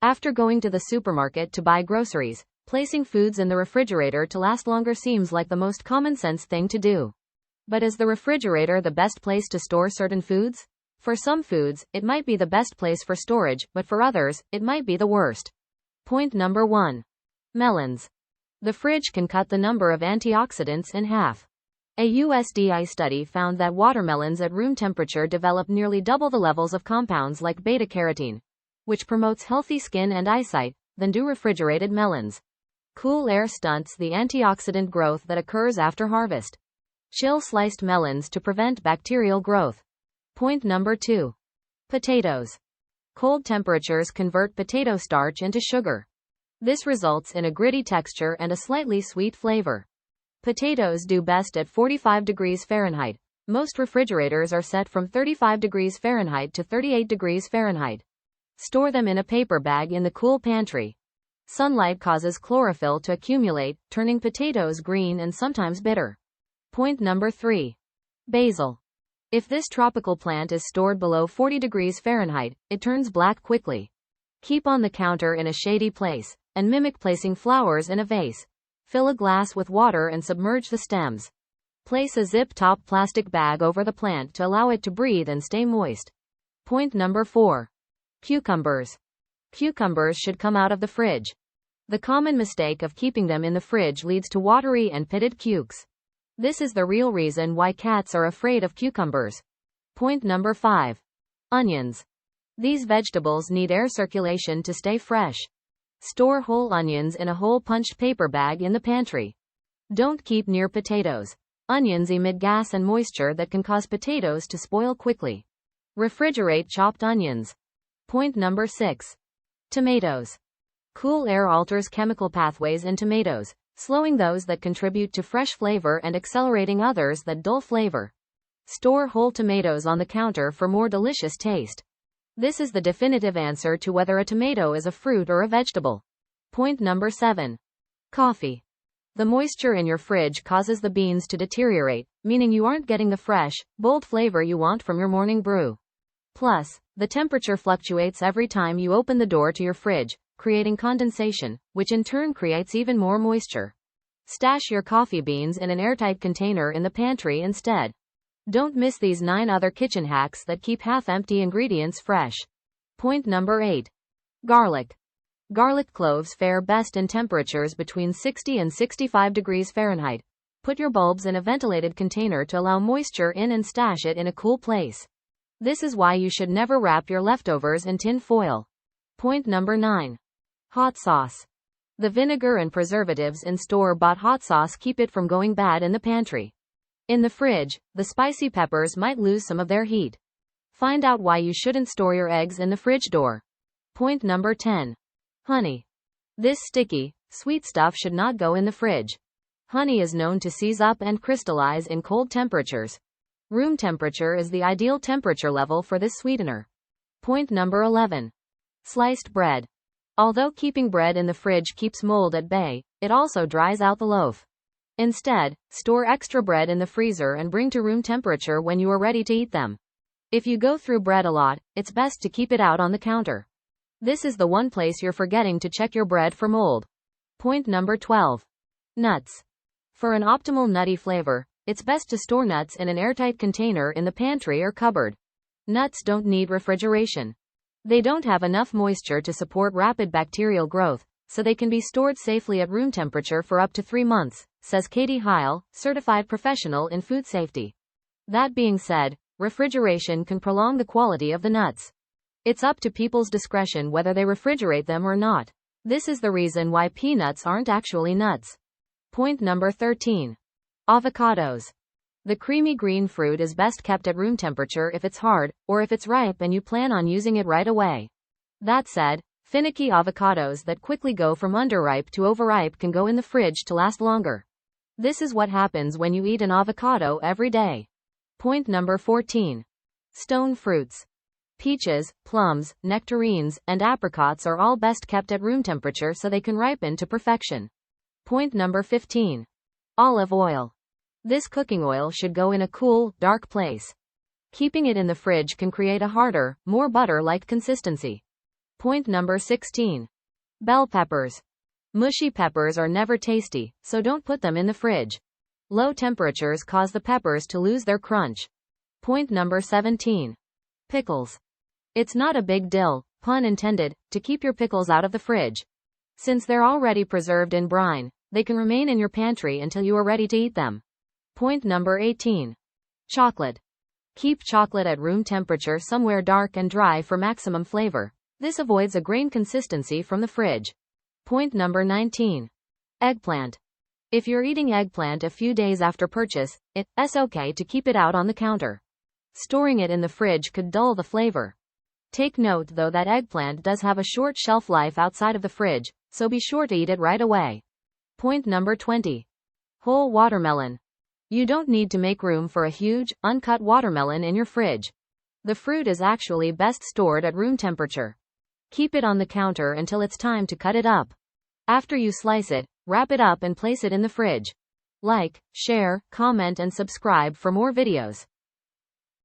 After going to the supermarket to buy groceries, placing foods in the refrigerator to last longer seems like the most common sense thing to do. But is the refrigerator the best place to store certain foods? For some foods, it might be the best place for storage, but for others, it might be the worst. Point number 1. Melons. The fridge can cut the number of antioxidants in half. A USDA study found that watermelons at room temperature develop nearly double the levels of compounds like beta-carotene, which promotes healthy skin and eyesight, than do refrigerated melons. Cool air stunts the antioxidant growth that occurs after harvest. Chill sliced melons to prevent bacterial growth. Point number 2. Potatoes. Cold temperatures convert potato starch into sugar. This results in a gritty texture and a slightly sweet flavor. Potatoes do best at 45 degrees Fahrenheit. Most refrigerators are set from 35 degrees Fahrenheit to 38 degrees Fahrenheit. Store them in a paper bag in the cool pantry. Sunlight causes chlorophyll to accumulate, turning potatoes green and sometimes bitter. Point number 3. Basil. If this tropical plant is stored below 40 degrees Fahrenheit, it turns black quickly. Keep on the counter in a shady place, and mimic placing flowers in a vase. Fill a glass with water and submerge the stems. Place a zip-top plastic bag over the plant to allow it to breathe and stay moist. Point number 4. Cucumbers. Cucumbers should come out of the fridge. The common mistake of keeping them in the fridge leads to watery and pitted cukes. This is the real reason why cats are afraid of cucumbers. Point number 5. Onions. These vegetables need air circulation to stay fresh. Store whole onions in a hole-punched paper bag in the pantry. Don't keep near potatoes. Onions emit gas and moisture that can cause potatoes to spoil quickly. Refrigerate chopped onions. Point number 6. Tomatoes. Cool air alters chemical pathways in tomatoes, slowing those that contribute to fresh flavor and accelerating others that dull flavor. Store whole tomatoes on the counter for more delicious taste. This is the definitive answer to whether a tomato is a fruit or a vegetable. Point number 7. Coffee. The moisture in your fridge causes the beans to deteriorate, meaning you aren't getting the fresh, bold flavor you want from your morning brew. Plus, the temperature fluctuates every time you open the door to your fridge, creating condensation, which in turn creates even more moisture. Stash your coffee beans in an airtight container in the pantry instead. Don't miss these 9 other kitchen hacks that keep half-empty ingredients fresh. Point number 8. Garlic. Garlic cloves fare best in temperatures between 60 and 65 degrees Fahrenheit. Put your bulbs in a ventilated container to allow moisture in and stash it in a cool place. This is why you should never wrap your leftovers in tin foil. Point number 9. Hot sauce. The vinegar and preservatives in store-bought hot sauce keep it from going bad in the pantry. In the fridge, the spicy peppers might lose some of their heat. Find out why you shouldn't store your eggs in the fridge door. Point number 10. Honey. This sticky, sweet stuff should not go in the fridge. Honey is known to seize up and crystallize in cold temperatures. Room temperature is the ideal temperature level for this sweetener. Point number 11. Sliced bread. Although keeping bread in the fridge keeps mold at bay, it also dries out the loaf. Instead, store extra bread in the freezer and bring to room temperature when you are ready to eat them. If you go through bread a lot, it's best to keep it out on the counter. This is the one place you're forgetting to check your bread for mold. Point number 12. Nuts. For an optimal nutty flavor, it's best to store nuts in an airtight container in the pantry or cupboard. Nuts don't need refrigeration. They don't have enough moisture to support rapid bacterial growth, so they can be stored safely at room temperature for up to 3 months, says Katie Heil, certified professional in food safety. That being said, refrigeration can prolong the quality of the nuts. It's up to people's discretion whether they refrigerate them or not. This is the reason why peanuts aren't actually nuts. Point number 13. Avocados. The creamy green fruit is best kept at room temperature if it's hard, or if it's ripe and you plan on using it right away. That said, finicky avocados that quickly go from underripe to overripe can go in the fridge to last longer. This is what happens when you eat an avocado every day. Point number 14. Stone fruits. Peaches, plums, nectarines, and apricots are all best kept at room temperature so they can ripen to perfection. Point number 15. Olive oil. This cooking oil should go in a cool, dark place. Keeping it in the fridge can create a harder, more butter-like consistency. Point number 16. Bell peppers. Mushy peppers are never tasty, so don't put them in the fridge. Low temperatures cause the peppers to lose their crunch. Point number 17. Pickles. It's not a big deal, pun intended, to keep your pickles out of the fridge. Since they're already preserved in brine, they can remain in your pantry until you are ready to eat them. Point number 18. Chocolate. Keep chocolate at room temperature somewhere dark and dry for maximum flavor. This avoids a grain consistency from the fridge. Point number 19. Eggplant. If you're eating eggplant a few days after purchase, it's okay to keep it out on the counter. Storing it in the fridge could dull the flavor. Take note though that eggplant does have a short shelf life outside of the fridge, so be sure to eat it right away. Point number 20. Whole watermelon. You don't need to make room for a huge, uncut watermelon in your fridge. The fruit is actually best stored at room temperature. Keep it on the counter until it's time to cut it up. After you slice it, wrap it up and place it in the fridge. Like, share, comment and subscribe for more videos.